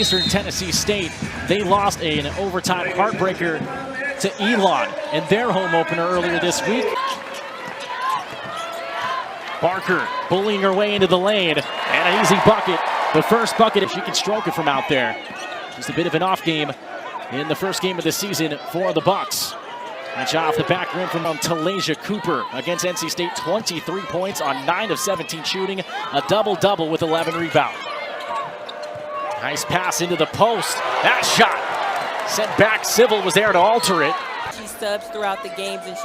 Eastern Tennessee State. They lost an overtime heartbreaker to Elon in their home opener earlier this week. Barker bullying her way into the lane, and an easy bucket. The first bucket, if she can stroke it from out there. Just a bit of an off game in the first game of the season for the Bucks. And shot off the back rim from Talasia Cooper against NC State. 23 points on 9 of 17 shooting. A double-double with 11 rebounds. Nice pass into the post. That shot sent back. Civil was there to alter it. She subs throughout the games, and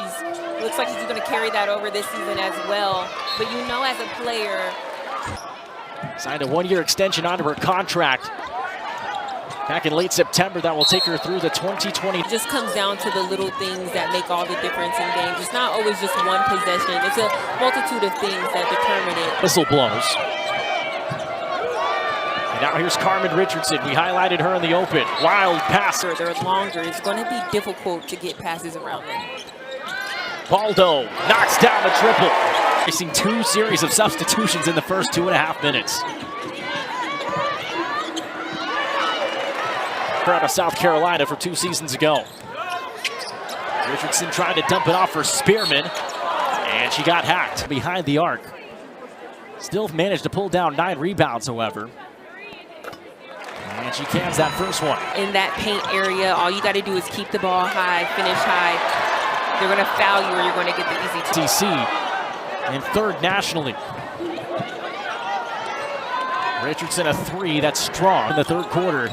looks like she's going to carry that over this season as well. But you know, as a player, signed a one-year extension onto her contract back in late September that will take her through the 2020. It just comes down to the little things that make all the difference in games. It's not always just one possession. It's a multitude of things that determine it. Whistle blows. And now here's Carmen Richardson. We highlighted her in the open. Wild passer. They're longer. It's going to be difficult to get passes around them. Baldo knocks down the triple. Facing 2 series of substitutions in the first 2.5 minutes. Out of South Carolina from 2 seasons ago. Richardson tried to dump it off for Spearman, and she got hacked behind the arc. Still managed to pull down 9 rebounds, however. And she cans that first one. In that paint area, all you got to do is keep the ball high, finish high. They're going to foul you or you're going to get the easy TC and 3rd nationally. Richardson a 3, that's strong in the 3rd quarter.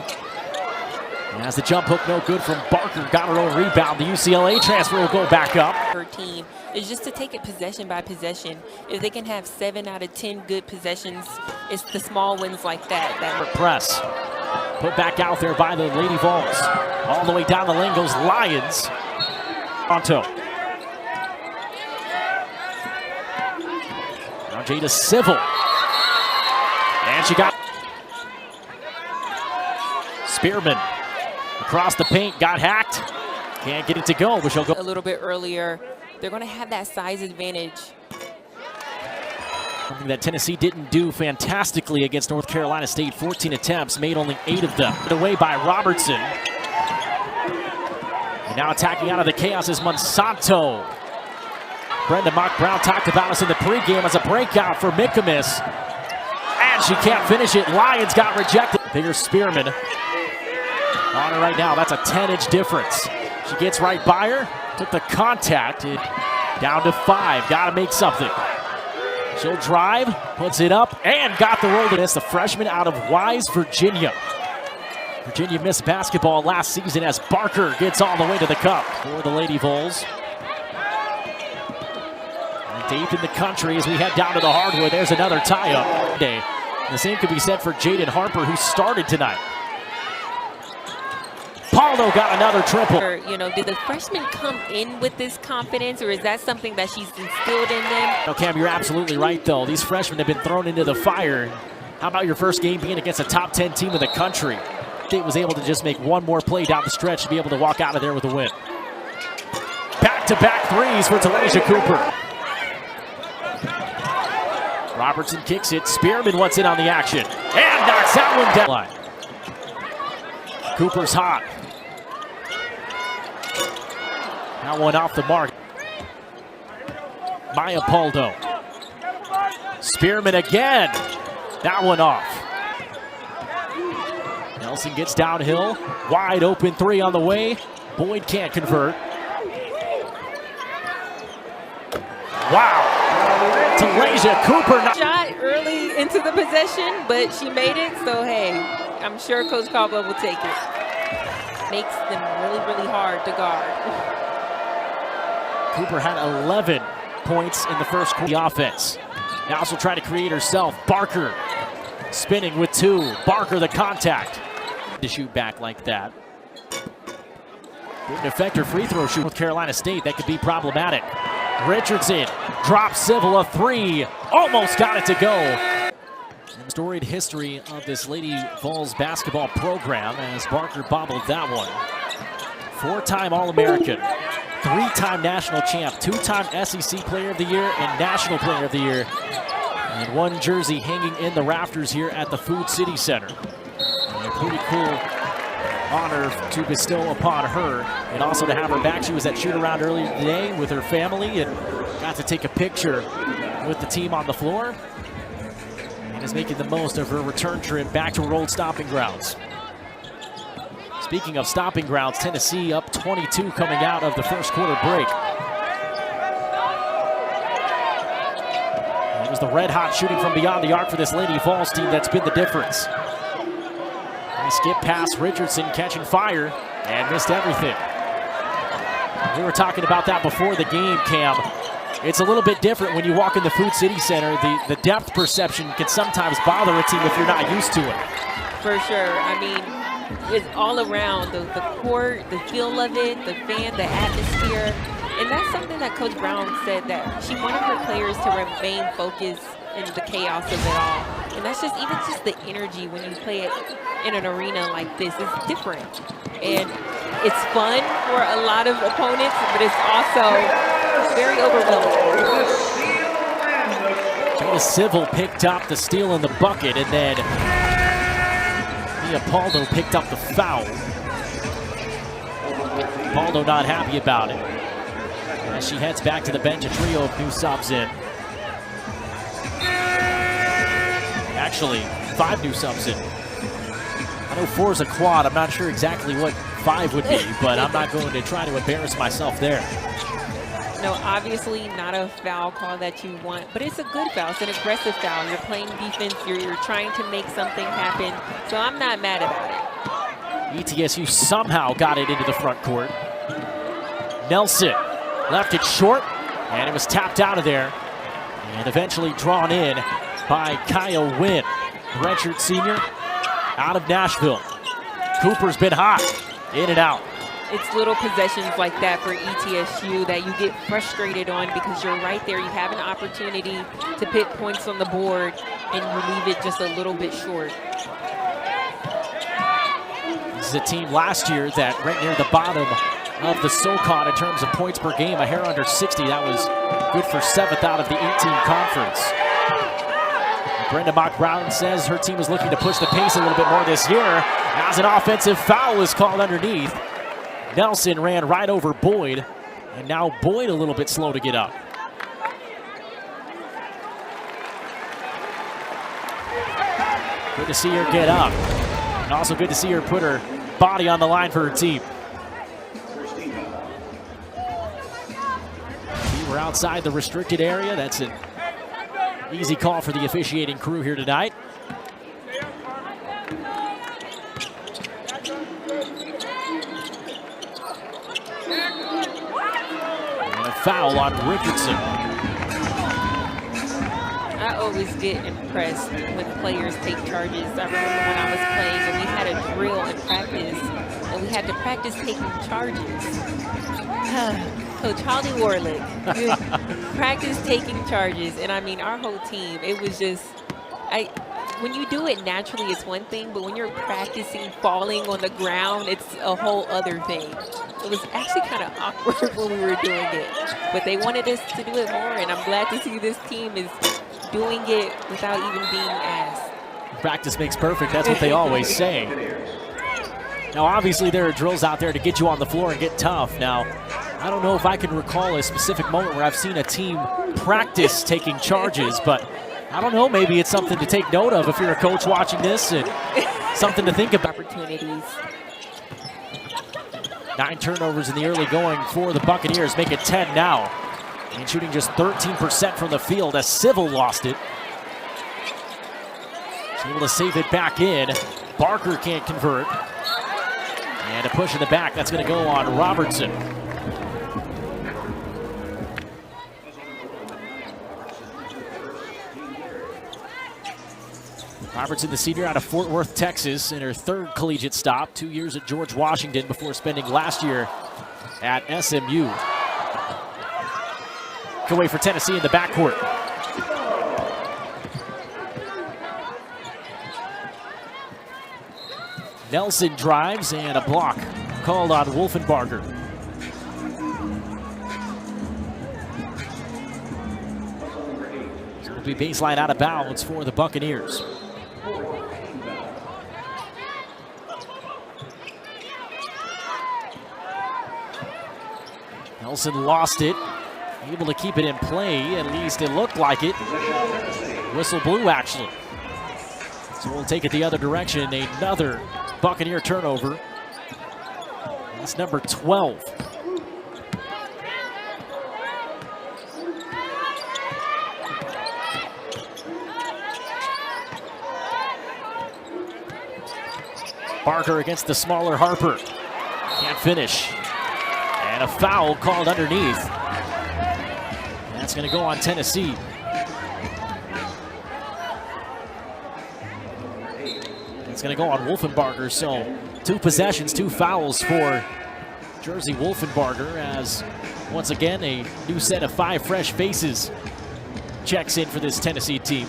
And as the jump hook no good from Barker, got her own rebound. The UCLA transfer will go back up. Her team is just to take it possession by possession. If they can have 7 out of 10 good possessions, it's the small wins like that. Press. Put back out there by the Lady Vols. All the way down the lane goes Lyons. Onto. Now Jada Civil. And she got Spearman. Across the paint, got hacked. Can't get it to go, but she'll go a little bit earlier. They're going to have that size advantage. Something that Tennessee didn't do fantastically against North Carolina State. 14 attempts, made only 8 of them. Away by Robertson. And now attacking out of the chaos is Monsanto. Brenda Mock-Brown talked about us in the pregame as a breakout for Mikamis. And she can't finish it. Lyons got rejected. Bigger Spearman. On her right now, that's a 10-inch difference. She gets right by her, took the contact, down to 5, gotta make something. She'll drive, puts it up, and got the roll to this, the freshman out of Wise, Virginia. Virginia missed basketball last season as Barker gets all the way to the cup for the Lady Vols. Deep in the country as we head down to the hardwood, there's another tie-up. The same could be said for Jaden Harper, who started tonight. Paldo got another triple. You know, did the freshmen come in with this confidence, or is that something that she's instilled in them? No, Cam, you're absolutely right, though. These freshmen have been thrown into the fire. How about your first game being against a top 10 team in the country? State was able to just make one more play down the stretch to be able to walk out of there with a win. Back-to-back threes for Talasia Cooper. Robertson kicks it. Spearman wants in on the action. And knocks that one down. Cooper's hot. That one off the mark. Maya Paldo. Spearman again. That one off. Nelson gets downhill. Wide open 3 on the way. Boyd can't convert. Wow. Talasia Cooper. Shot early into the possession, but she made it. So, hey, I'm sure Coach Caldwell will take it. Makes them really, really hard to guard. Cooper had 11 points in the first quarter. The offense. Now also trying to create herself. Barker spinning with 2. Barker the contact. To shoot back like that. Didn't affect her free throw shoot with Carolina State. That could be problematic. Richardson drops Civil a 3. Almost got it to go. Storied history of this Lady Vols basketball program as Barker bobbled that one. 4-time All-American, 3-time national champ, 2-time SEC Player of the Year and National Player of the Year. And 1 jersey hanging in the rafters here at the Food City Center. And pretty cool honor to bestow upon her, and also to have her back. She was at shoot-around earlier today with her family and got to take a picture with the team on the floor, and is making the most of her return trip back to her old stomping grounds. Speaking of stomping grounds, Tennessee up 22 coming out of the first quarter break. And it was the red-hot shooting from beyond the arc for this Lady Vols team that's been the difference. Nice skip past Richardson, catching fire and missed everything. We were talking about that before the game, Cam. It's a little bit different when you walk in the Food City Center. The depth perception can sometimes bother a team if you're not used to it. For sure. I mean, it's all around the court, the feel of it, the fan, the atmosphere. And that's something that Coach Brown said, that she wanted her players to remain focused in the chaos of it all. And that's just the energy when you play it in an arena like this. It's different. And it's fun for a lot of opponents, but it's also very overwhelming. Jada Civil picked up the steal in the bucket, and then Paldo picked up the foul. Paldo not happy about it as she heads back to the bench. A trio of new subs in. Actually, 5 new subs in. I know 4 is a quad. I'm not sure exactly what 5 would be, but I'm not going to try to embarrass myself there. No, obviously not a foul call that you want, but it's a good foul. It's an aggressive foul. You're playing defense. You're trying to make something happen, so I'm not mad about it. ETSU somehow got it into the front court. Nelson left it short, and it was tapped out of there, and eventually drawn in by Kaya Wynn, redshirt senior out of Nashville. Cooper's been hot, in and out. It's little possessions like that for ETSU that you get frustrated on, because you're right there. You have an opportunity to put points on the board, and you leave it just a little bit short. This is a team last year that right near the bottom of the SoCon in terms of points per game, a hair under 60. That was good for 7th out of the 18 conference. Brenda Mock-Brown says her team is looking to push the pace a little bit more this year, as an offensive foul is called underneath. Nelson ran right over Boyd, and now Boyd a little bit slow to get up. Good to see her get up, and also good to see her put her body on the line for her team. We're outside the restricted area. That's an easy call for the officiating crew here tonight. And a foul on Richardson. I always get impressed when players take charges. I remember when I was playing and we had a drill in practice, and we had to practice taking charges. Coach Holly Warlick, practice taking charges. And I mean, our whole team, it was just, when you do it naturally, it's one thing, but when you're practicing falling on the ground, it's a whole other thing. It was actually kind of awkward when we were doing it, but they wanted us to do it more, and I'm glad to see this team is doing it without even being asked. Practice makes perfect, that's what they always say. Now, obviously, there are drills out there to get you on the floor and get tough. Now, I don't know if I can recall a specific moment where I've seen a team practice taking charges, but I don't know, maybe it's something to take note of if you're a coach watching this, and something to think about. Opportunities. 9 turnovers in the early going for the Buccaneers, make it 10 now. And shooting just 13% from the field as Civil lost it. She's able to save it back in. Barker can't convert. And a push in the back, that's going to go on Robertson. Robertson, the senior out of Fort Worth, Texas, in her 3rd collegiate stop, 2 years at George Washington before spending last year at SMU. Away for Tennessee in the backcourt. Nelson drives, and a block called on Wolfenbarger. So it'll be baseline out of bounds for the Buccaneers. Nelson lost it. Able to keep it in play. At least it looked like it. Whistle blew, actually. So we'll take it the other direction. Another Buccaneer turnover. That's number 12. Barker against the smaller Harper. Can't finish. And a foul called underneath. That's going to go on Tennessee. It's going to go on Wolfenbarger. So 2 possessions, 2 fouls for Jersey Wolfenbarger, as once again a new set of 5 fresh faces checks in for this Tennessee team.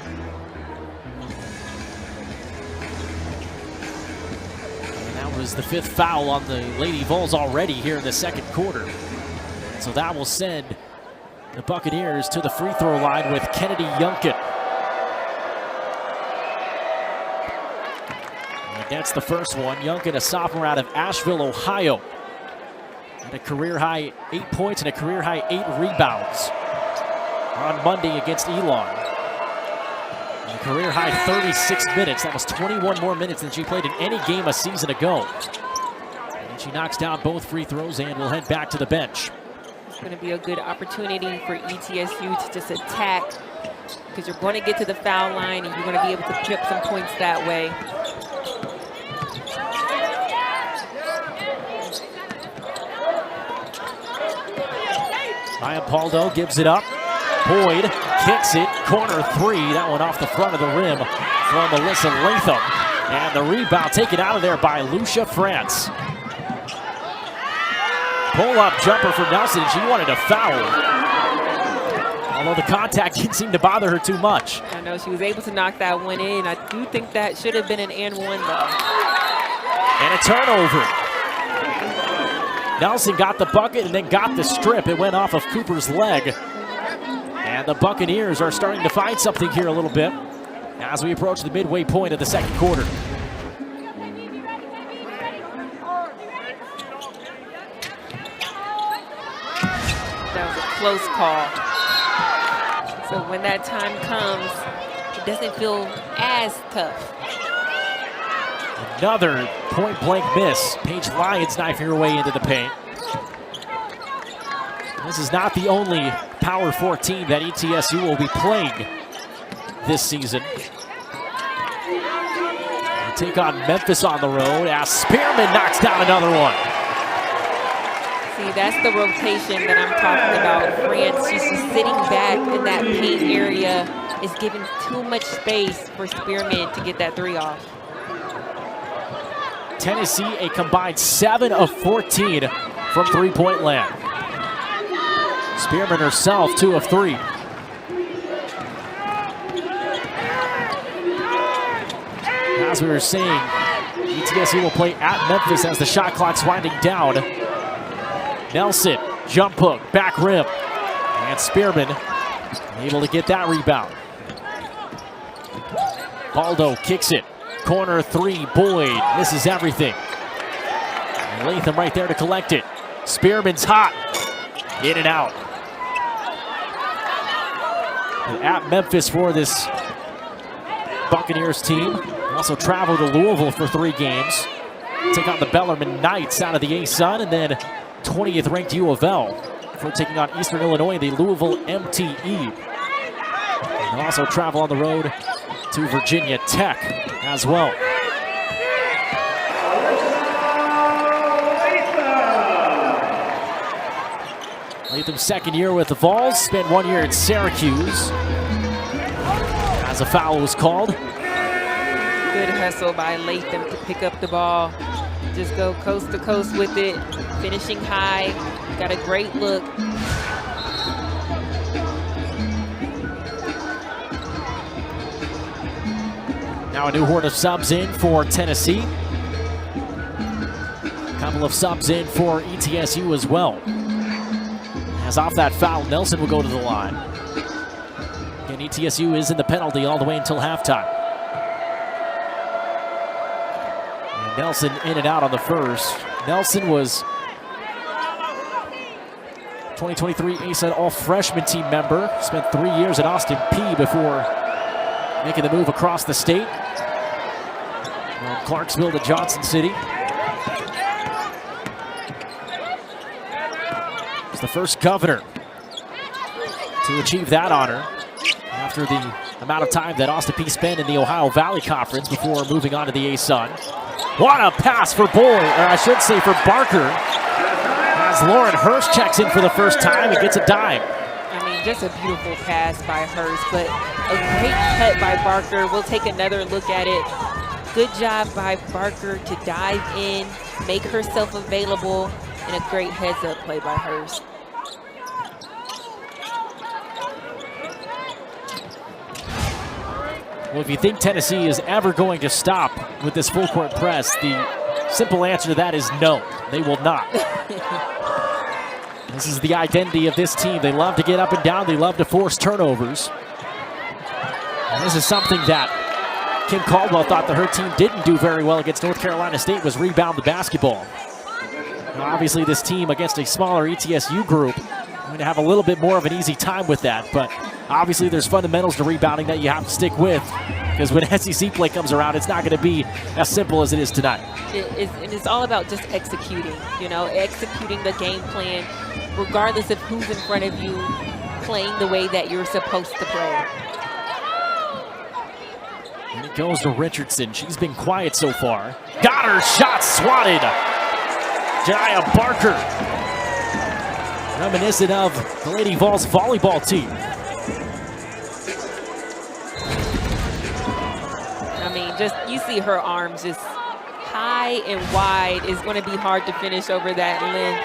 Was the 5th foul on the Lady Vols already here in the second quarter. So that will send the Buccaneers to the free throw line with Kennedy Youngkin. And that's the first one. Youngkin, a sophomore out of Asheville, Ohio. And a career-high 8 points and a career-high 8 rebounds on Monday against Elon. A career-high 36 minutes. That was 21 more minutes than she played in any game a season ago. And she knocks down both free throws and will head back to the bench. It's going to be a good opportunity for ETSU to just attack, because you're going to get to the foul line and you're going to be able to pick up some points that way. Maya Paldo gives it up. Boyd kicks it, corner 3. That one off the front of the rim from Alyssa Latham. And the rebound taken out of there by Lucia France. Pull-up jumper for Nelson, and she wanted a foul. Although the contact didn't seem to bother her too much. I know she was able to knock that one in. I do think that should have been an and 1 though. And a turnover. Nelson got the bucket and then got the strip. It went off of Cooper's leg. And the Buccaneers are starting to find something here a little bit as we approach the midway point of the second quarter. That was a close call. So when that time comes, it doesn't feel as tough. Another point-blank miss. Paige Lyons knifing her way into the paint. This is not the only Power 4 team that ETSU will be playing this season. They take on Memphis on the road as Spearman knocks down another one. See, that's the rotation that I'm talking about. France, she's just sitting back in that paint area, is giving too much space for Spearman to get that 3 off. Tennessee, a combined 7 of 14 from three-point land. Spearman herself, 2 of 3. As we were saying, ETSU will play at Memphis as the shot clock's winding down. Nelson, jump hook, back rim. And Spearman able to get that rebound. Baldo kicks it. Corner 3, Boyd misses everything. And Latham right there to collect it. Spearman's hot. In and out. And at Memphis for this Buccaneers team. They also travel to Louisville for 3 games. Take on the Bellarmine Knights out of the A-Sun, and then 20th ranked U of L for taking on Eastern Illinois, the Louisville MTE. They'll also travel on the road to Virginia Tech as well. Latham's second year with the Vols, spent 1 year in Syracuse. As a foul was called. Good hustle by Latham to pick up the ball. Just go coast to coast with it, finishing high. Got a great look. Now a new horde of subs in for Tennessee. A couple of subs in for ETSU as well. As off that foul, Nelson will go to the line. And ETSU is in the penalty all the way until halftime. And Nelson in and out on the first. Nelson was 2023 ASUN all-freshman team member. Spent 3 years at Austin Peay before making the move across the state. From Clarksville to Johnson City. He's the first Governor to achieve that honor after the amount of time that Austin Peay spent in the Ohio Valley Conference before moving on to the ASUN. What a pass for Boyd, or I should say for Barker, as Lauren Hurst checks in for the first time and gets a dime. I mean, just a beautiful pass by Hurst, but a great cut by Barker. We'll take another look at it. Good job by Barker to dive in, make herself available, and a great heads-up play by Hurst. Well, if you think Tennessee is ever going to stop with this full court press, the simple answer to that is no, they will not. This is the identity of this team. They love to get up and down. They love to force turnovers. And this is something that Kim Caldwell thought that her team didn't do very well against North Carolina State, was rebound the basketball. Now, obviously, this team against a smaller ETSU group going to have a little bit more of an easy time with that, but obviously there's fundamentals to rebounding that you have to stick with, because when SEC play comes around, it's not going to be as simple as it is tonight. It's all about just executing, executing the game plan, regardless of who's in front of you, playing the way that you're supposed to play. And it goes to Richardson. She's been quiet so far. Got her shot swatted. Jaya Barker. Reminiscent of the Lady Vols volleyball team. I mean, just you see her arms just high and wide. It's going to be hard to finish over that length.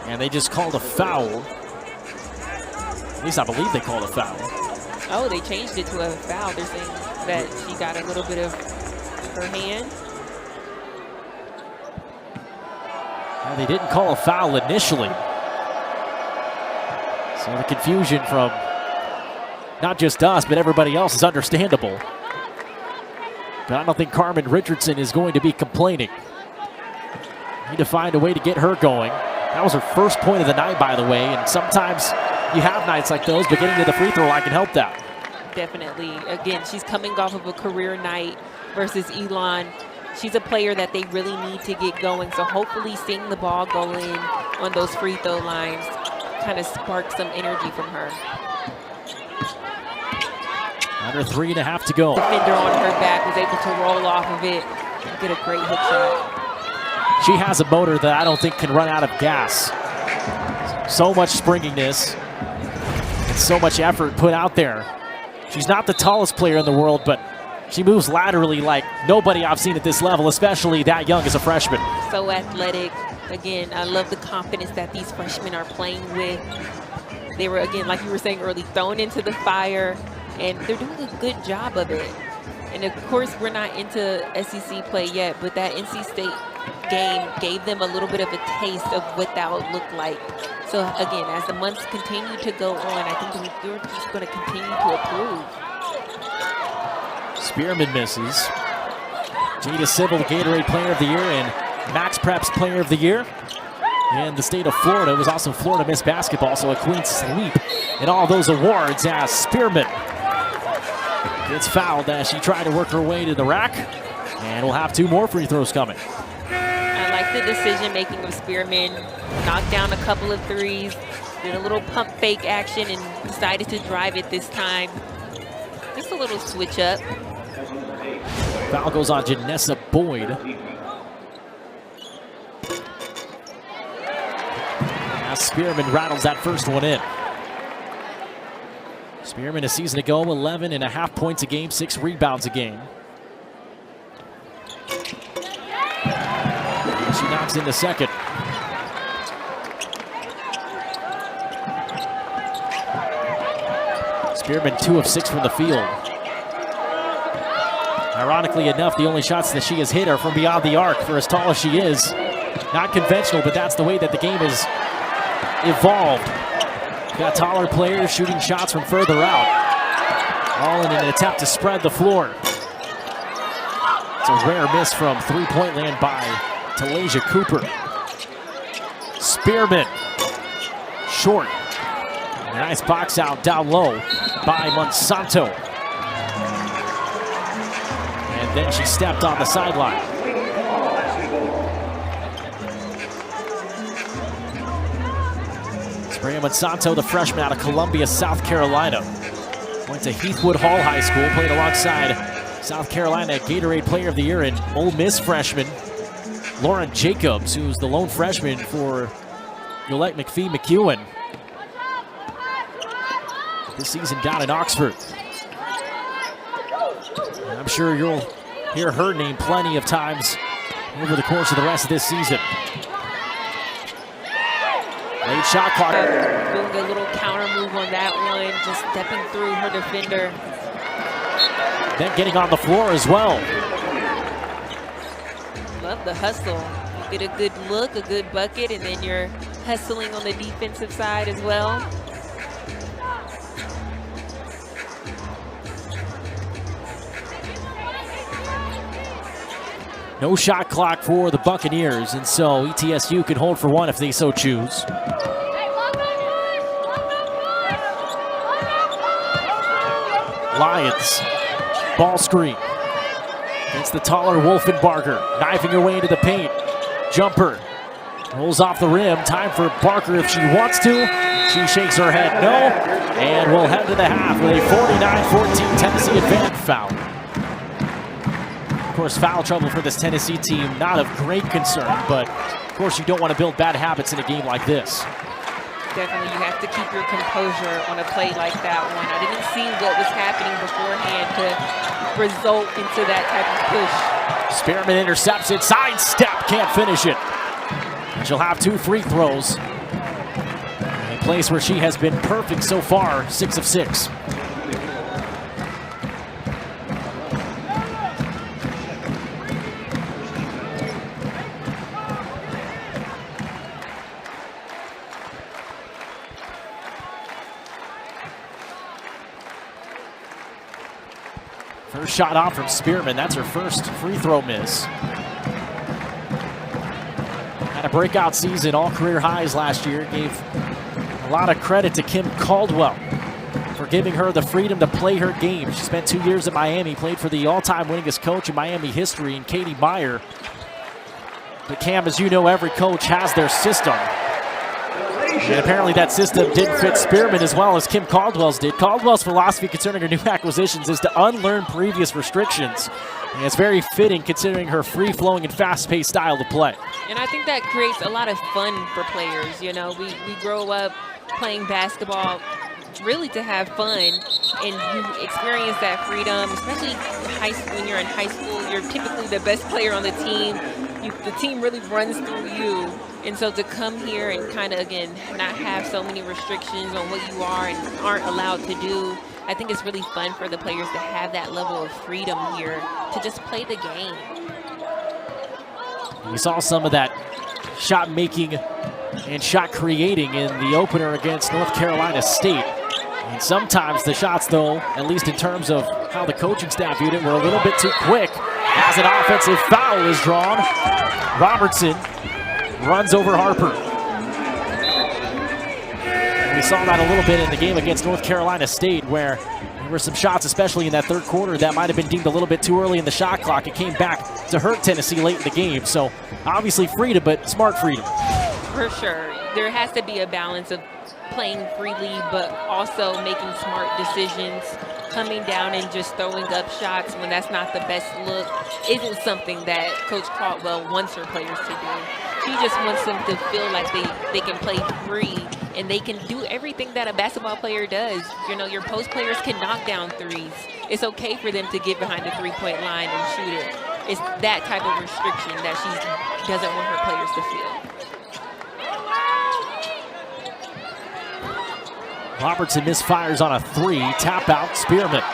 And they just called a foul. At least I believe they called a foul. Oh, they changed it to a foul. They're saying that she got a little bit of her hand. Well, they didn't call a foul initially. So the confusion from not just us, but everybody else is understandable. But I don't think Carmen Richardson is going to be complaining. Need to find a way to get her going. That was her first point of the night, by the way, and sometimes you have nights like those, but getting to the free throw line can help that. Definitely. Again, she's coming off of a career night versus Elon. She's a player that they really need to get going, so hopefully seeing the ball go in on those free throw lines kind of sparks some energy from her. Under 3.5 to go. Defender on her back was able to roll off of it and get a great hook shot. She has a motor that I don't think can run out of gas. So much springiness and so much effort put out there. She's not the tallest player in the world, but she moves laterally like nobody I've seen at this level, especially that young as a freshman. So athletic. Again, I love the confidence that these freshmen are playing with. They were, again, like you were saying early, thrown into the fire, and they're doing a good job of it. And of course, we're not into SEC play yet, but that NC State game gave them a little bit of a taste of what that would look like. So again, as the months continue to go on, I think we're just going to continue to improve. Spearman misses. Jada Sybil, the Gatorade Player of the Year, and Max Preps Player of the Year. And the state of Florida was also Florida Miss Basketball, so a clean sweep in all those awards as Spearman gets fouled as she tried to work her way to the rack. And we'll have 2 more free throws coming. I like the decision-making of Spearman. Knocked down a couple of threes, did a little pump fake action, and decided to drive it this time. Just a little switch up. Foul goes on Janessa Boyd. As Spearman rattles that first one in. Spearman a season ago, 11.5 points a game, 6 rebounds a game. And she knocks in the second. Spearman 2 of 6 from the field. Ironically enough, the only shots that she has hit are from beyond the arc for as tall as she is. Not conventional, but that's the way that the game has evolved. Got taller players shooting shots from further out. All in an attempt to spread the floor. It's a rare miss from three-point land by Talaysia Cooper. Spearman, short. Nice box out down low by Monsanto. And then she stepped on the sideline. Spria Monsanto, the freshman out of Columbia, South Carolina. Went to Heathwood Hall High School, played alongside South Carolina Gatorade Player of the Year and Ole Miss freshman Lauren Jacobs, who's the lone freshman for Yolette McPhee McEwen this season down in Oxford. And I'm sure you'll hear her name plenty of times over the course of the rest of this season. Late shot clock. Doing a little counter move on that one, just stepping through her defender. Then getting on the floor as well. Love the hustle. You get a good look, a good bucket, and then you're hustling on the defensive side as well. No shot clock for the Buccaneers, and so ETSU can hold for one if they so choose. Lions, ball screen. Against the taller Wolfenbarger, knifing her way into the paint. Jumper, rolls off the rim. Time for Barker if she wants to. She shakes her head no, and we'll head to the half with a 49-14 Tennessee advantage. Foul. Of course, foul trouble for this Tennessee team, not of great concern, but of course you don't want to build bad habits in a game like this. Definitely, you have to keep your composure on a play like that one. I didn't see what was happening beforehand to result into that type of push. Spearman intercepts it, sidestep, can't finish it. And she'll have 2 free throws. A place where she has been perfect so far, 6 of 6. First shot off from Spearman. That's her first free throw miss. Had a breakout season, all career highs last year. Gave a lot of credit to Kim Caldwell for giving her the freedom to play her game. She spent 2 years at Miami, played for the all-time winningest coach in Miami history in Katie Meyer. But Cam, as you know, every coach has their system. And apparently that system didn't fit Spearman as well as Kim Caldwell's did. Caldwell's philosophy concerning her new acquisitions is to unlearn previous restrictions. And it's very fitting considering her free-flowing and fast-paced style to play. And I think that creates a lot of fun for players. You know, we grow up playing basketball really to have fun, and you experience that freedom, especially when you're in high school. You're typically the best player on the team. The team really runs through you. And so to come here and kind of, again, not have so many restrictions on what you are and aren't allowed to do, I think it's really fun for the players to have that level of freedom here to just play the game. We saw some of that shot making and shot creating in the opener against North Carolina State. And sometimes the shots, though, at least in terms of how the coaching staff viewed it, were a little bit too quick. As an offensive foul is drawn, Robertson runs over Harper. And we saw that a little bit in the game against North Carolina State, where there were some shots, especially in that third quarter, that might have been deemed a little bit too early in the shot clock. It came back to hurt Tennessee late in the game. So obviously freedom, but smart freedom. For sure. There has to be a balance of playing freely, but also making smart decisions. Coming down and just throwing up shots when that's not the best look isn't something that Coach Caldwell wants her players to do. She just wants them to feel like they can play free and they can do everything that a basketball player does. You know, your post players can knock down threes. It's okay for them to get behind the three-point line and shoot it. It's that type of restriction that she doesn't want her players to feel. Robertson misfires on a 3, tap out, Spearman.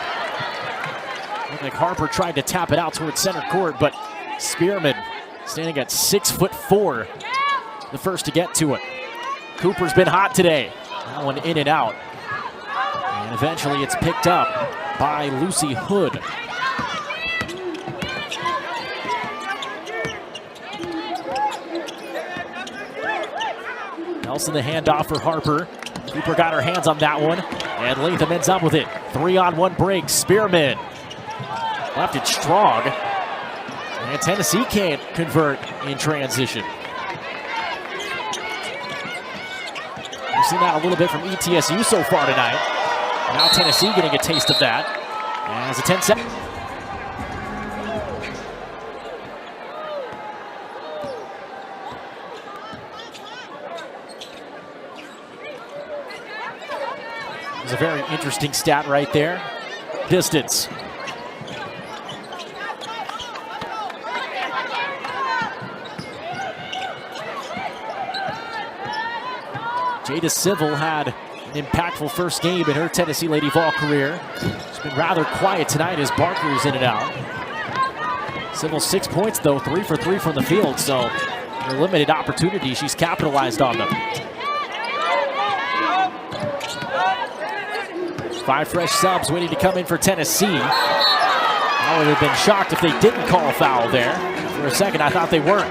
Looked like Harper tried to tap it out towards center court, but Spearman standing at 6'4", the first to get to it. Cooper's been hot today. That one in and out. And eventually it's picked up by Lucy Hood. Nelson the handoff for Harper. Cooper got her hands on that one, and Latham ends up with it. 3-on-1 break. Spearman left it strong, and Tennessee can't convert in transition. We've seen that a little bit from ETSU so far tonight. Now Tennessee getting a taste of that as a 10-second. It's a very interesting stat right there. Distance. Jada Civil had an impactful first game in her Tennessee Lady Vol career. She's been rather quiet tonight as Barker's in and out. Civil 6 points though, 3 for 3 from the field, so her limited opportunity, she's capitalized on them. 5 fresh subs waiting to come in for Tennessee. I would have been shocked if they didn't call a foul there. For a second, I thought they weren't.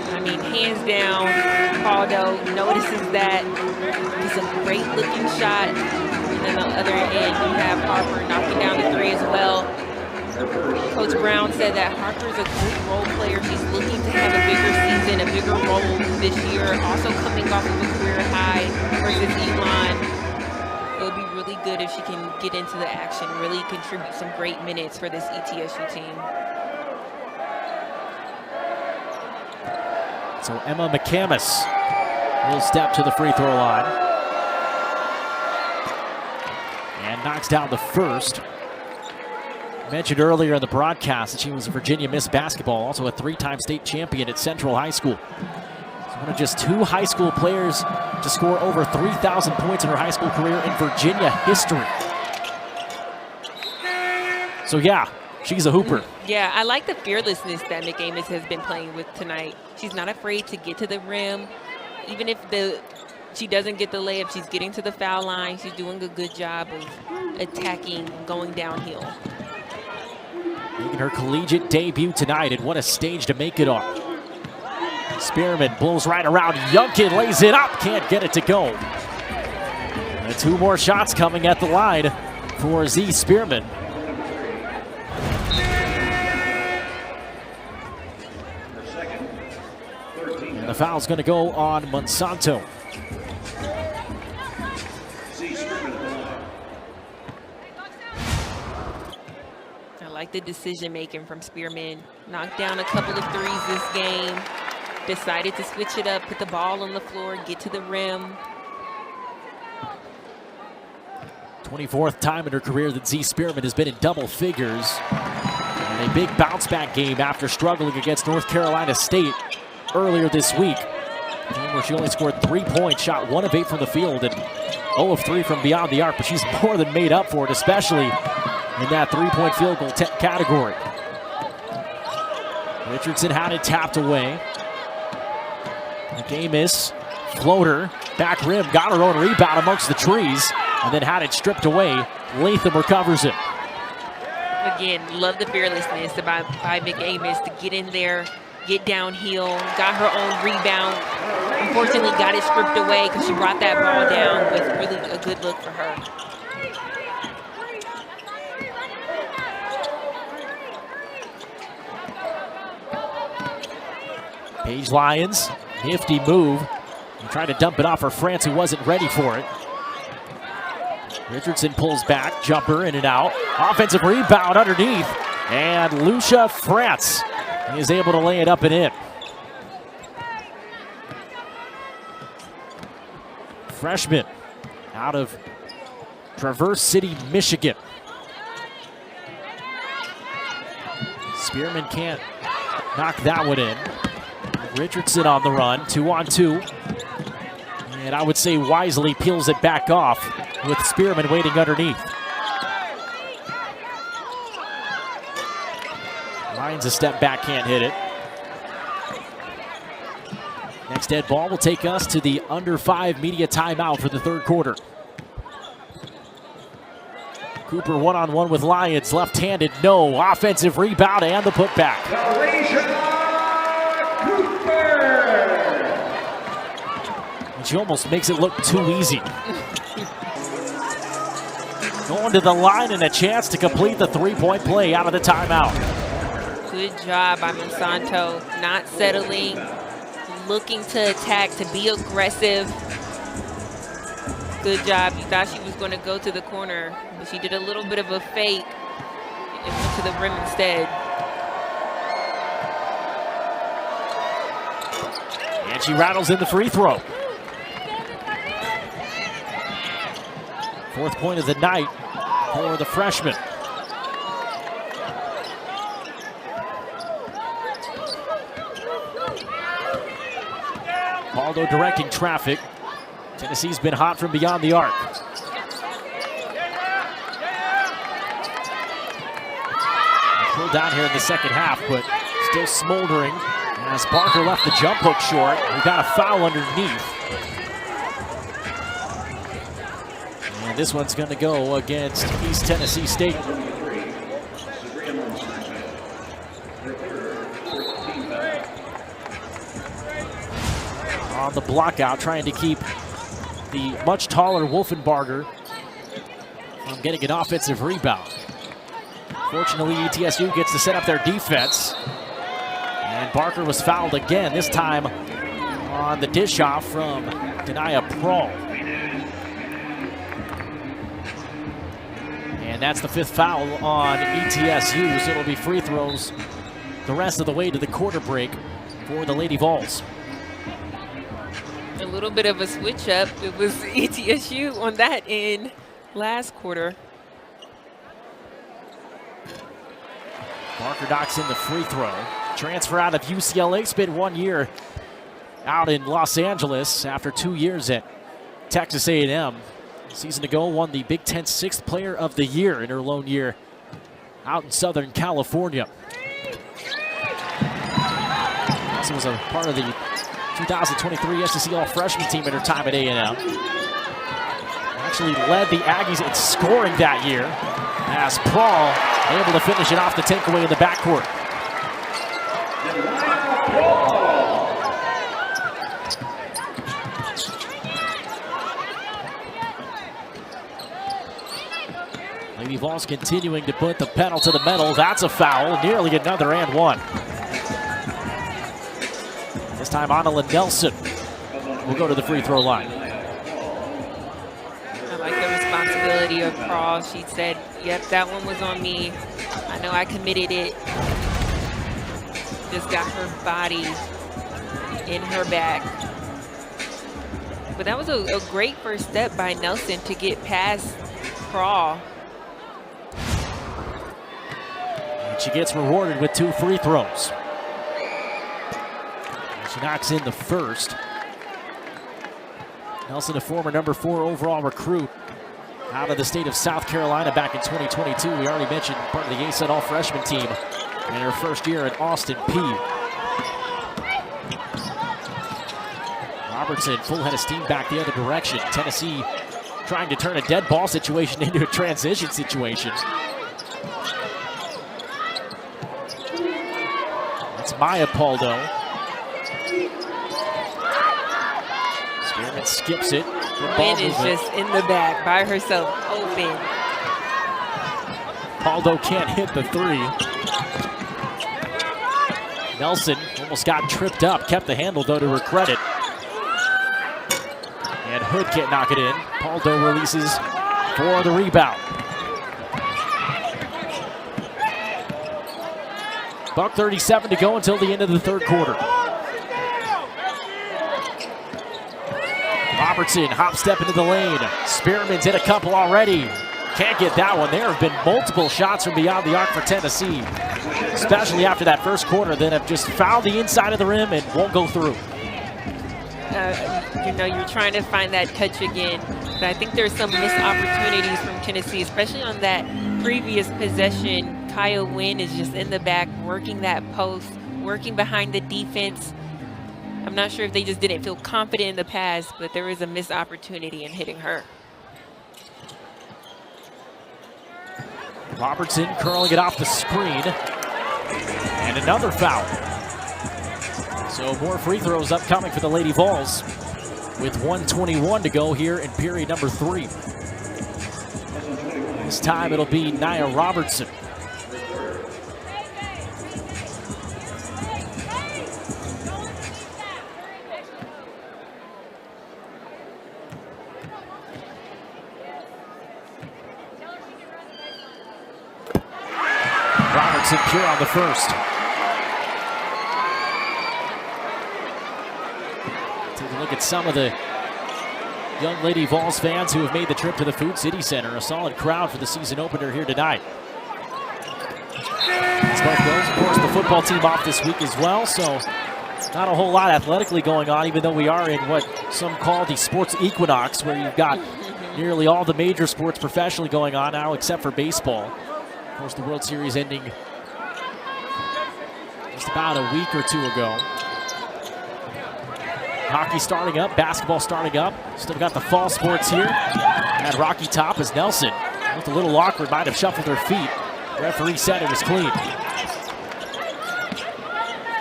I mean, hands down, Paldo notices that. It's a great looking shot. And then on the other end, you have Harper knocking down the 3 as well. Coach Brown said that Harper's a good role player. She's looking to have a bigger season, a bigger role this year. Also coming off of a career high versus Elon. It would be really good if she can get into the action, really contribute some great minutes for this ETSU team. So Emma McCamus will step to the free throw line. And knocks down the first. Mentioned earlier in the broadcast that she was a Virginia Miss Basketball, also a 3-time state champion at Central High School. She's one of just 2 high school players to score over 3,000 points in her high school career in Virginia history. So yeah, she's a hooper. Yeah, I like the fearlessness that McAmis has been playing with tonight. She's not afraid to get to the rim. Even if she doesn't get the layup, she's getting to the foul line. She's doing a good job of attacking, going downhill. Making her collegiate debut tonight, and what a stage to make it on. Spearman blows right around. Youngkin lays it up, can't get it to go. And 2 more shots coming at the line for Z Spearman. And the foul's going to go on Monsanto. Like the decision making from Spearman. Knocked down a couple of 3s this game. Decided to switch it up, put the ball on the floor, get to the rim. 24th time in her career that Z Spearman has been in double figures. And a big bounce back game after struggling against North Carolina State earlier this week. A game where she only scored 3 points, shot 1 of 8 from the field, and 0 of 3 from beyond the arc, but she's more than made up for it, especially in that 3-point field goal category. Richardson had it tapped away. McAmis, floater, back rim, got her own rebound amongst the trees, and then had it stripped away. Latham recovers it. Again, love the fearlessness by McAmis to get in there, get downhill, got her own rebound. Unfortunately, got it stripped away because she brought that ball down with really a good look for her. Paige Lyons, nifty move. And tried to dump it off for France, who wasn't ready for it. Richardson pulls back, jumper in and out. Offensive rebound underneath. And Lucia France is able to lay it up and in. Freshman out of Traverse City, Michigan. Spearman can't knock that one in. Richardson on the run, 2-on-2. And I would say wisely peels it back off with Spearman waiting underneath. Lyons a step back, can't hit it. Next dead ball will take us to the under 5 media timeout for the 3rd quarter. Cooper 1-on-1 with Lyons, left-handed, no. Offensive rebound and the putback. She almost makes it look too easy. Going to the line and a chance to complete the three-point play out of the timeout. Good job by Monsanto, not settling, looking to attack, to be aggressive. Good job. You thought she was going to go to the corner, but she did a little bit of a fake and went to the rim instead. And she rattles in the free throw. Fourth point of the night for the freshman. Paldo directing traffic. Tennessee's been hot from beyond the arc. Pulled down here in the second half, but still smoldering as Barker left the jump hook short. We got a foul underneath. And this one's going to go against East Tennessee State. On the block out, trying to keep the much taller Wolfenbarger from getting an offensive rebound. Fortunately, ETSU gets to set up their defense. And Barker was fouled again, this time on the dish off from Denia Prawl. And that's the fifth foul on ETSU, so it'll be free throws the rest of the way to the quarter break for the Lady Vols. A little bit of a switch up. It was ETSU on that end last quarter. Barker knocks in the free throw. Transfer out of UCLA, spent 1 year out in Los Angeles after 2 years at Texas A&M. A season ago, won the Big Ten Sixth Player of the Year in her lone year out in Southern California. Also was a part of the 2023 SEC All-Freshman team in her time at A&M. Actually led the Aggies in scoring that year as Prawl able to finish it off the takeaway in the backcourt. Lady Vols continuing to put the pedal to the metal. That's a foul, nearly another and one. This time, Anna Nelson will go to the free throw line. I like the responsibility of Prawl. She said, yep, that one was on me. I know I committed it. Just got her body in her back. But that was a great first step by Nelson to get past Prawl. And she gets rewarded with 2 free throws. She knocks in the first. Nelson, a former number 4 overall recruit out of the state of South Carolina back in 2022. We already mentioned part of the ASUN All-Freshman team in her first year at Austin Peay. Robertson, full head of steam back the other direction. Tennessee trying to turn a dead ball situation into a transition situation. That's Maya Paldo. Spearman skips it. Wynn is just in the back by herself, open. Paldo can't hit the 3. Nelson almost got tripped up, kept the handle though to her credit. And Hood can't knock it in. Paldo releases for the rebound. $1:37 to go until the end of the third quarter. Robertson, hop step into the lane. Spearman's hit a couple already. Can't get that one. There have been multiple shots from beyond the arc for Tennessee, especially after that first quarter, that have just found the inside of the rim and won't go through. You know, you're trying to find that touch again, but I think there's some missed opportunities from Tennessee, especially on that previous possession. Kaya Wynn is just in the back, working that post, working behind the defense. I'm not sure if they just didn't feel confident in the pass, but there was a missed opportunity in hitting her. Robertson curling it off the screen. And another foul. So more free throws upcoming for the Lady Vols. with 1:21 to go here in period number 3. This time it'll be Nia Robertson. Robertson pure on the first. Take a look at some of the young Lady Vols fans who have made the trip to the Food City Center. A solid crowd for the season opener here tonight. As both goes, of course, the football team off this week as well, so not a whole lot athletically going on, even though we are in what some call the sports equinox, where you've got nearly all the major sports professionally going on now, except for baseball. Of course, the World Series ending just about a week or two ago. Hockey starting up, basketball starting up. Still got the fall sports here at Rocky Top as Nelson, looked a little awkward, might have shuffled her feet. Referee said it was clean.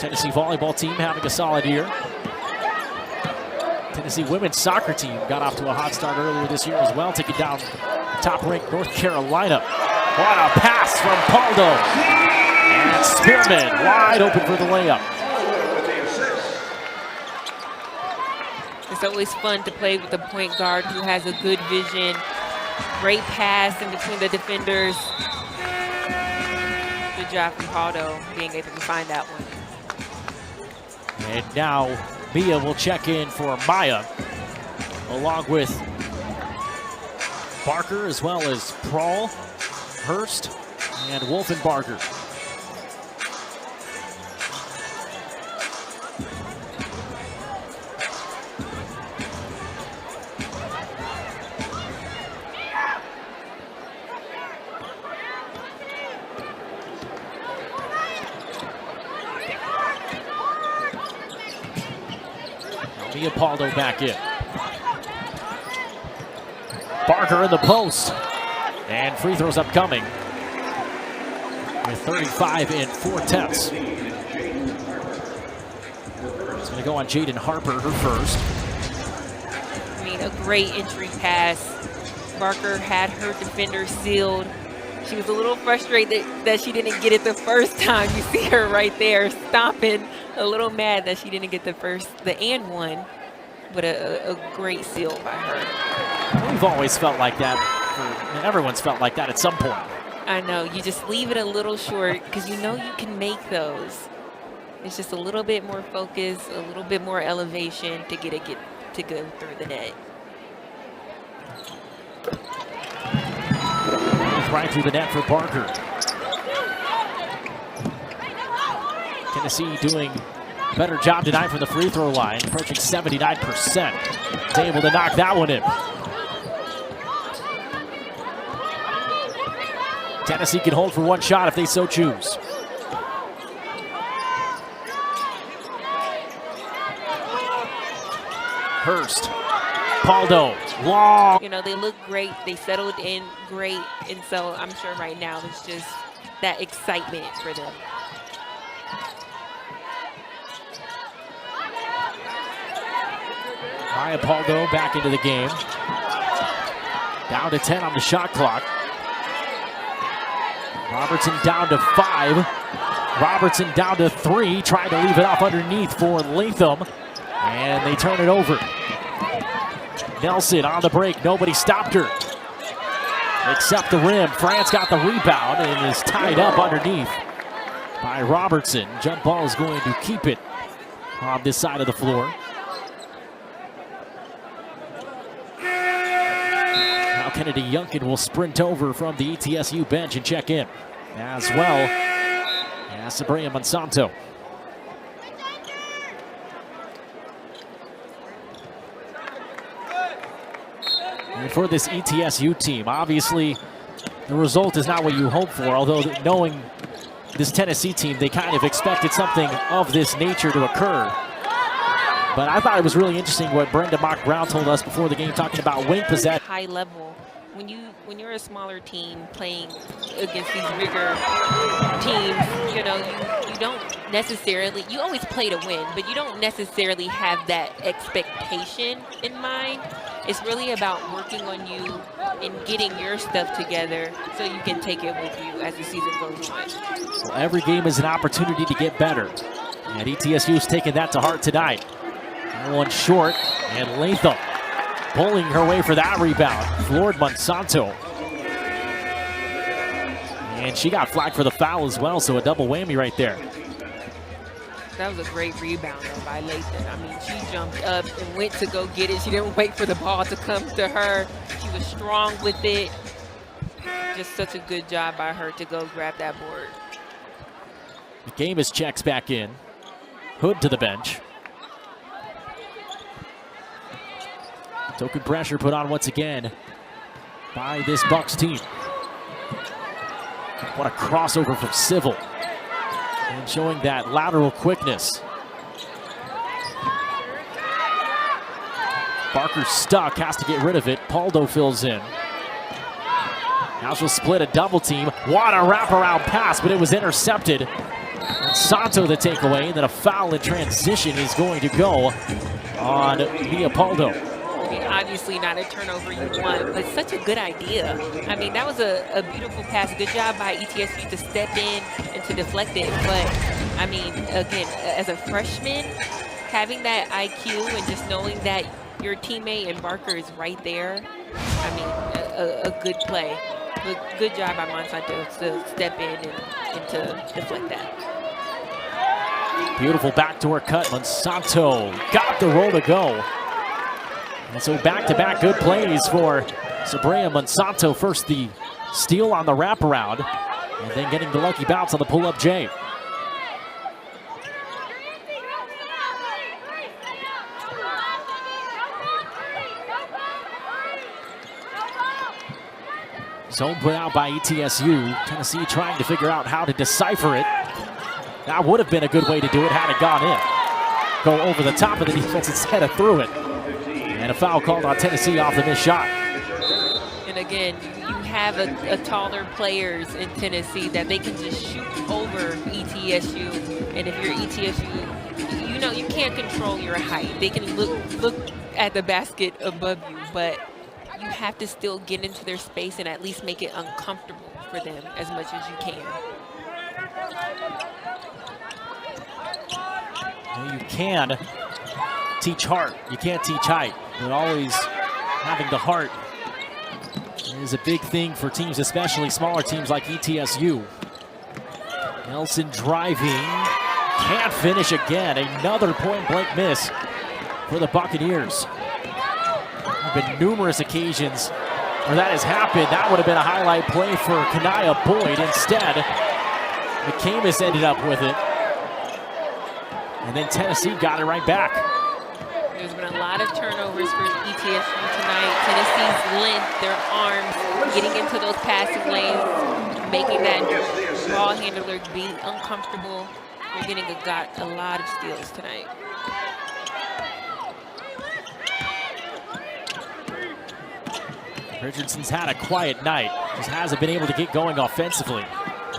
Tennessee volleyball team having a solid year. Tennessee women's soccer team got off to a hot start earlier this year as well, taking down top-ranked North Carolina. What a pass from Paldo. And Spearman wide open for the layup. It's always fun to play with a point guard who has a good vision. Great pass in between the defenders. Good job from Paldo being able to find that one. And now Mia will check in for Maya, along with Barker, as well as Prawl, Hurst, and Wolfenbarger. Mia Paldo back in. Barker in the post. And free throws upcoming with 35 and 4/10. It's going to go on Jaden Harper, her first. I mean, a great entry pass. Barker had her defender sealed. She was a little frustrated that she didn't get it the first time. You see her right there stomping, a little mad that she didn't get the and one, but a great seal by her. We've always felt like that. Everyone's felt like that at some point. I know, you just leave it a little short because you know you can make those. It's just a little bit more focus, a little bit more elevation to get to go through the net. Right through the net for Barker. Tennessee doing a better job tonight from the free throw line, approaching 79%. Is able to knock that one in. Tennessee can hold for one shot if they so choose. Hurst, Paldo, long. You know, they look great. They settled in great. And so I'm sure right now it's just that excitement for them. Maya Paldo back into the game. Down to 10 on the shot clock. Robertson down to 5. Robertson down to 3. Trying to leave it off underneath for Latham. And they turn it over. Nelson on the break. Nobody stopped her except the rim. France got the rebound and is tied up underneath by Robertson. Jump ball is going to keep it on this side of the floor. Now Kennedy Youngkin will sprint over from the ETSU bench and check in as well as Sabria Monsanto. And for this ETSU team, obviously the result is not what you hope for, although knowing this Tennessee team, they kind of expected something of this nature to occur. But I thought it was really interesting what Brenda Mock-Brown told us before the game, talking about wing possession. High level when you're a smaller team playing against these bigger teams, you know, you don't necessarily, you always play to win, but you don't necessarily have that expectation in mind. It's really about working on you and getting your stuff together so you can take it with you as the season goes on. Well, every game is an opportunity to get better, and ETSU's taking that to heart tonight. One short, and Latham pulling her way for that rebound. Floored Monsanto. And she got flagged for the foul as well, so a double whammy right there. That was a great rebound by Latham. I mean, she jumped up and went to go get it. She didn't wait for the ball to come to her. She was strong with it. Just such a good job by her to go grab that board. McCamus checks back in. Hood to the bench. Token pressure put on once again by this Bucks team. What a crossover from Civil. And showing that lateral quickness. Barker stuck, has to get rid of it. Paldo fills in. Now she'll split a double team. What a wraparound pass, but it was intercepted. And Santo the takeaway, and then a foul in transition is going to go on Mia Paldo. I mean, obviously not a turnover you want, but such a good idea. I mean, that was a beautiful pass. Good job by ETSU to step in and to deflect it. But, I mean, again, as a freshman, having that IQ and just knowing that your teammate and Barker is right there, I mean, a good play. But good job by Monsanto to step in and to deflect that. Beautiful backdoor cut. Monsanto got the roll to go. And so back-to-back good plays for Sabrea Monsanto. First the steal on the wraparound, and then getting the lucky bounce on the pull-up J. Zone put out by ETSU. Tennessee trying to figure out how to decipher it. That would have been a good way to do it had it gone in. Go over the top of the defense instead of through it. And a foul called on Tennessee off the missed shot. And again, you have a taller players in Tennessee that they can just shoot over ETSU. And if you're ETSU, you know you can't control your height. They can look at the basket above you, but you have to still get into their space and at least make it uncomfortable for them as much as you can. Well, you can teach heart. You can't teach height. But always having the heart is a big thing for teams, especially smaller teams like ETSU. Nelson driving, can't finish again. Another point-blank miss for the Buccaneers. There have been numerous occasions where that has happened. That would have been a highlight play for Kanaya Boyd. Instead, McCamus ended up with it. And then Tennessee got it right back. There's been a lot of turnovers for ETSU tonight. Tennessee's length, their arms, getting into those passing lanes, making that ball handler be uncomfortable. They're getting a lot of steals tonight. Richardson's had a quiet night. Just hasn't been able to get going offensively.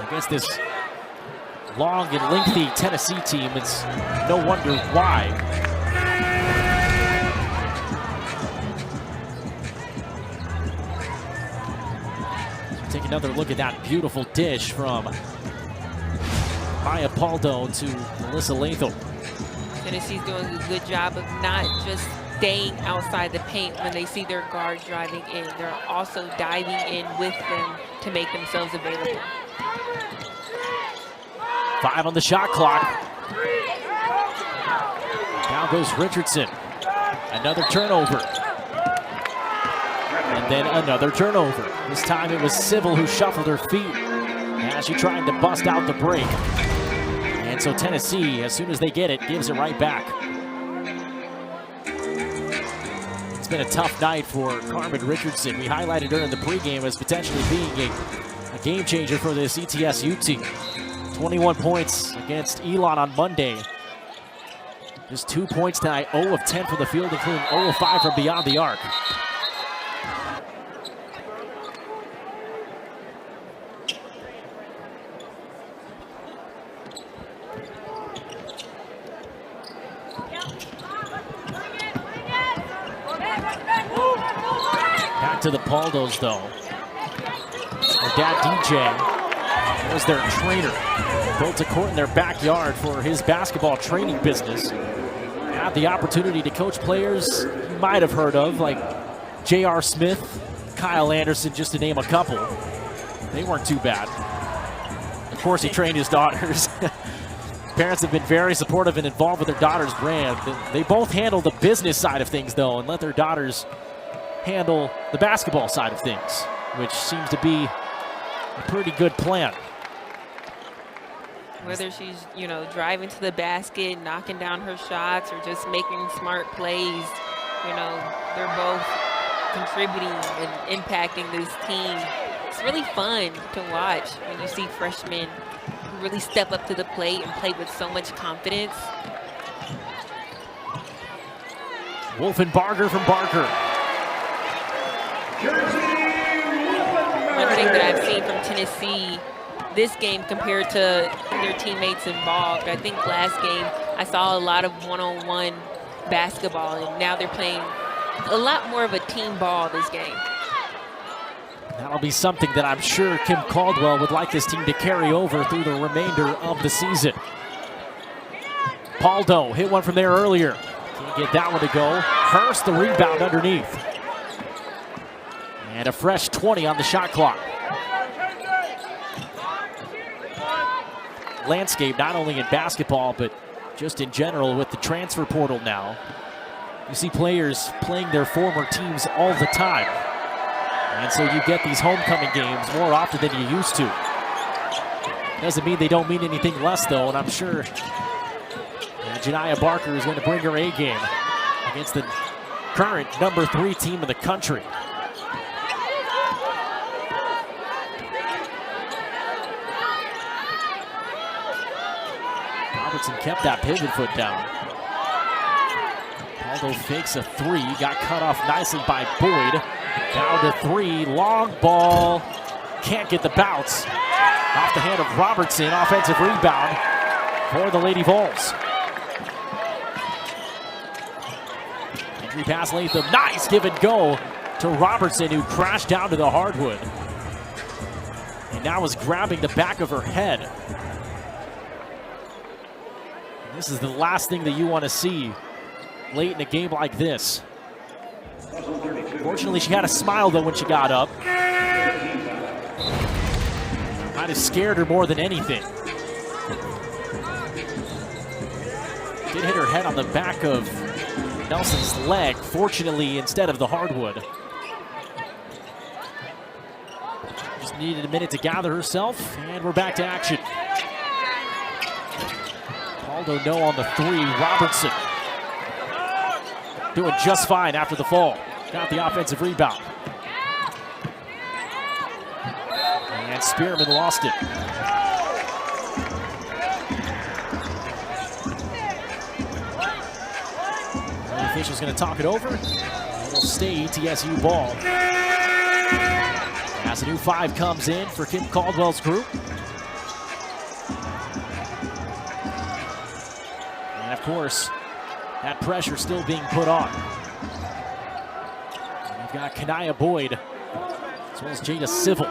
Against this long and lengthy Tennessee team, it's no wonder why. Take another look at that beautiful dish from Maya Paldo to Melissa Latham. Tennessee's doing a good job of not just staying outside the paint when they see their guard driving in. They're also diving in with them to make themselves available. 5 on the shot clock. Down goes Richardson. Another turnover. And then another turnover. This time it was Civil who shuffled her feet as she tried to bust out the break. And so Tennessee, as soon as they get it, gives it right back. It's been a tough night for Carmen Richardson. We highlighted her in the pregame as potentially being a game changer for this ETSU team. 21 points against Elon on Monday. Just 2 points tonight, 0 of 10 from the field, including 0 of 5 from beyond the arc. back to the Paldos, though. Her dad, DJ, was their trainer. Built a court in their backyard for his basketball training business. Had the opportunity to coach players you might have heard of, like J.R. Smith, Kyle Anderson, just to name a couple. They weren't too bad. Of course, he trained his daughters. Parents have been very supportive and involved with their daughter's brand. They both handle the business side of things, though, and let their daughters handle the basketball side of things, which seems to be a pretty good plan. Whether she's, driving to the basket, knocking down her shots, or just making smart plays, they're both contributing and impacting this team. It's really fun to watch when you see freshmen who really step up to the plate and play with so much confidence. Wolfenbarger from Barker. One thing that I've seen from Tennessee this game compared to their teammates involved, I think last game I saw a lot of one-on-one basketball, and now they're playing a lot more of a team ball this game. That'll be something that I'm sure Kim Caldwell would like this team to carry over through the remainder of the season. Paldo hit one from there earlier. Can't get that one to go. Hurst the rebound underneath. And a fresh 20 on the shot clock. Landscape, not only in basketball, but just in general with the transfer portal now. You see players playing their former teams all the time. And so you get these homecoming games more often than you used to. Doesn't mean they don't mean anything less, though, and I'm sure Janiah Barker is going to bring her A game against the current number 3 team in the country. Robertson kept that pivot foot down. Paldo fakes a 3, got cut off nicely by Boyd. Down to 3, long ball, can't get the bounce. Off the hand of Robertson, offensive rebound for the Lady Vols. Entry pass Latham, nice give and go to Robertson, who crashed down to the hardwood. And now is grabbing the back of her head. And this is the last thing that you want to see late in a game like this. Fortunately, she had a smile, though, when she got up. Might have scared her more than anything. Did hit her head on the back of Nelson's leg, fortunately, instead of the hardwood. Just needed a minute to gather herself, and we're back to action. Paldo no on the 3, Robertson doing just fine after the fall. Got the offensive rebound. And Spearman lost it. The official's going to talk it over. It'll stay ETSU ball. As a new 5 comes in for Kim Caldwell's group. And of course, that pressure still being put on. We've got Kaniah Boyd, as well as Jada Civil.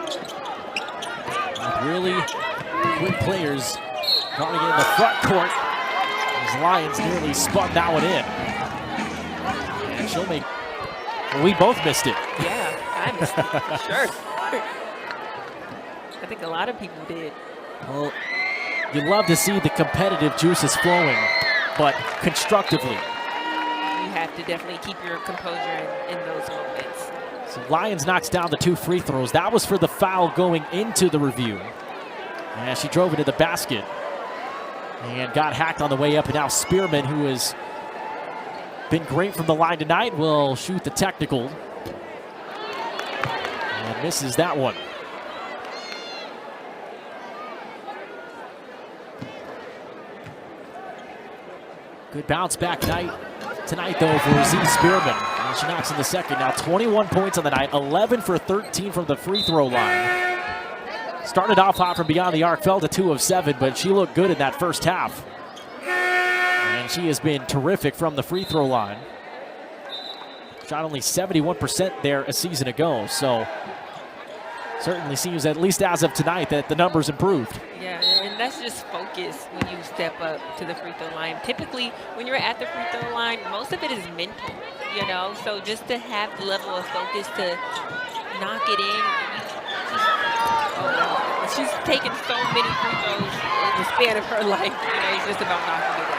Really quick players guarding in the front court. These Lions nearly spun that one in. And she'll make, well, we both missed it. Yeah, I missed it, for sure. I think a lot of people did. Well, you love to see the competitive juices flowing, but constructively. You have to definitely keep your composure in those moments. So Lyons knocks down the 2 free throws. That was for the foul going into the review. And she drove into the basket and got hacked on the way up. And now Spearman, who has been great from the line tonight, will shoot the technical. And misses that one. Good bounce back night tonight, though, for Z Spearman. And she knocks in the second. Now 21 points on the night, 11 for 13 from the free throw line. Started off hot from beyond the arc, fell to 2 of 7, but she looked good in that first half. And she has been terrific from the free throw line. Shot only 71% there a season ago. So certainly seems, at least as of tonight, that the numbers improved. Yeah, and that's just focus when you step up to the free throw line. Typically, when you're at the free throw line, most of it is mental, you know? So just to have the level of focus to knock it in. She's taken so many free throws in the span of her life. You know, it's just about knocking it down.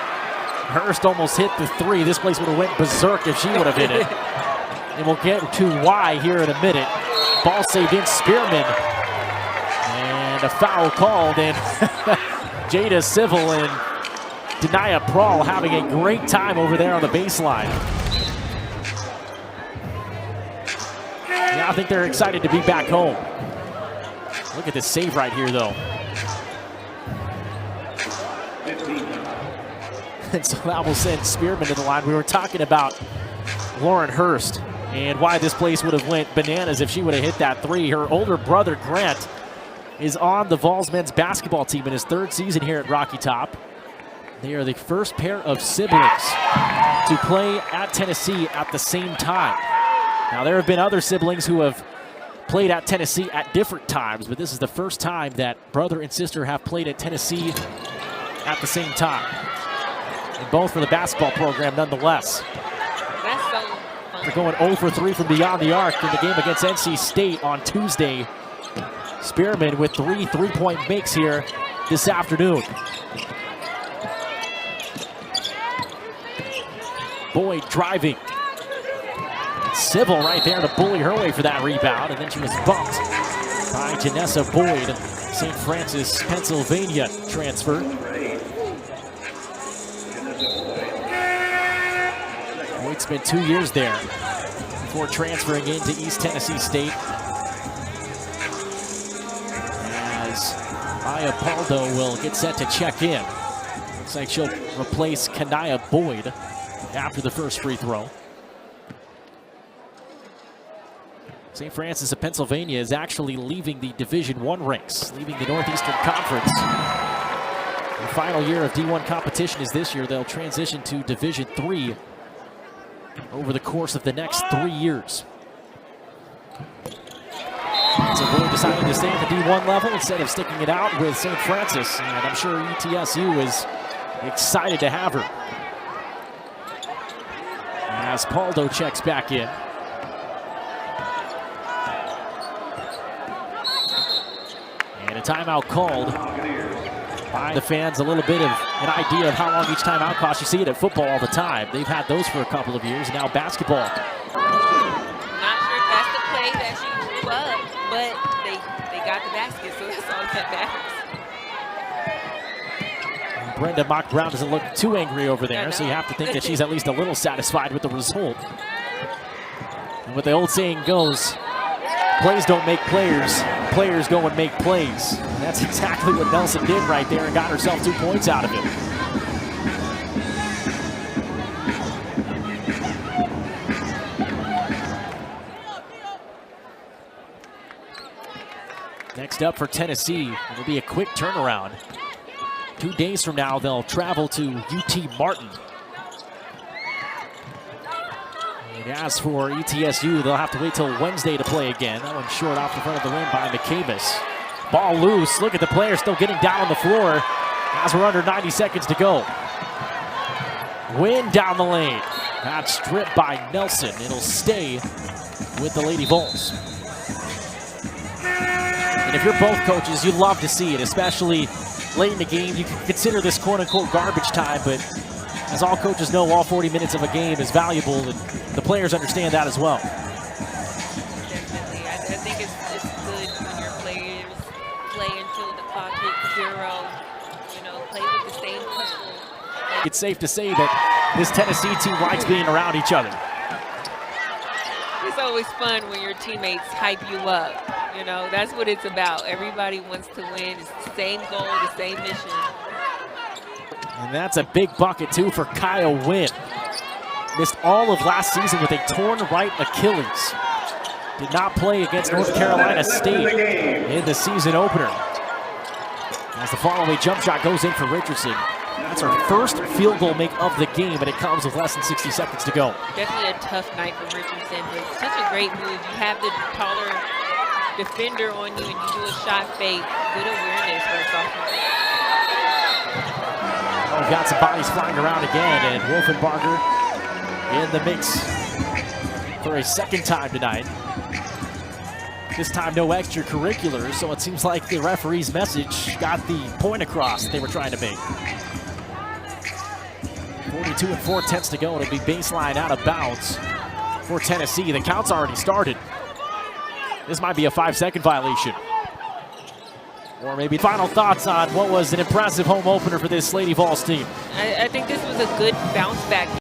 Hurst almost hit the three. This place would have went berserk if she would have hit it. And we'll get to why here in a minute. Ball saved in Spearman. And a foul called, and Jada Civil and Denia Prawl having a great time over there on the baseline. Yeah, I think they're excited to be back home. Look at this save right here, though. And so that will send Spearman to the line. We were talking about Lauren Hurst and why this place would have went bananas if she would have hit that three. Her older brother, Grant, is on the Vols men's basketball team in his third season here at Rocky Top. They are the first pair of siblings to play at Tennessee at the same time. Now, there have been other siblings who have played at Tennessee at different times, but this is the first time that brother and sister have played at Tennessee at the same time. And both for the basketball program nonetheless. That's so fun. They're going 0 for 3 from beyond the arc in the game against NC State on Tuesday. Spearman with 3 three-point makes here this afternoon. Boyd driving. Civil right there to bully her way for that rebound, and then she was bumped by Janessa Boyd, St. Francis, Pennsylvania transfer. Boyd spent 2 years there before transferring into East Tennessee State. As Maya Paldo will get set to check in. Looks like she'll replace Kanaya Boyd after the first free throw. St. Francis of Pennsylvania is actually leaving the Division I ranks, leaving the Northeastern Conference. The final year of D1 competition is this year. They'll transition to Division III over the course of the next 3 years. So Boyd deciding to stay at the D1 level instead of sticking it out with St. Francis, and I'm sure ETSU is excited to have her. As Paldo checks back in. And a timeout called by the fans. A little bit of an idea of how long each timeout costs. You see it at football all the time. They've had those for a couple of years. Now basketball. Not sure if that's the play that she drew up, but they got the basket, so that's all that matters. Brenda Mock-Brown doesn't look too angry over there, so you have to think that she's at least a little satisfied with the result. And what the old saying goes, plays don't make players, players go and make plays. And that's exactly what Nelson did right there and got herself 2 points out of it. Next up for Tennessee, it'll be a quick turnaround. 2 days from now, they'll travel to UT Martin. And as for ETSU, they'll have to wait till Wednesday to play again. That one's short off the front of the rim by McCamus. Ball loose. Look at the players still getting down on the floor as we're under 90 seconds to go. Win down the lane. That's stripped by Nelson. It'll stay with the Lady Vols. And if you're both coaches, you love to see it, especially late in the game. You can consider this quote-unquote garbage time, but as all coaches know, all 40 minutes of a game is valuable, and the players understand that as well. Definitely. I think it's good when your players play until the clock hits 0. You know, play with the same people. It's safe to say that this Tennessee team likes being around each other. It's always fun when your teammates hype you up. You know, that's what it's about. Everybody wants to win. It's the same goal, the same mission. And that's a big bucket, too, for Kyle Wynn. Missed all of last season with a torn right Achilles. Did not play against North Carolina State in the season opener. As the fallaway jump shot goes in for Richardson. That's her first field goal make of the game, and it comes with less than 60 seconds to go. Definitely a tough night for Richardson, but such a great move. You have the taller defender on you, and you do a shot fake. Good awareness for a sophomore. Oh, got some bodies flying around again, and Wolfenbarger in the mix for a second time tonight. This time, no extracurriculars, so it seems like the referee's message got the point across they were trying to make. 42 4/10 to go. It'll be baseline out of bounds for Tennessee. The count's already started. This might be a 5-second violation. Or maybe final thoughts on what was an impressive home opener for this Lady Vols team. I think this was a good bounce back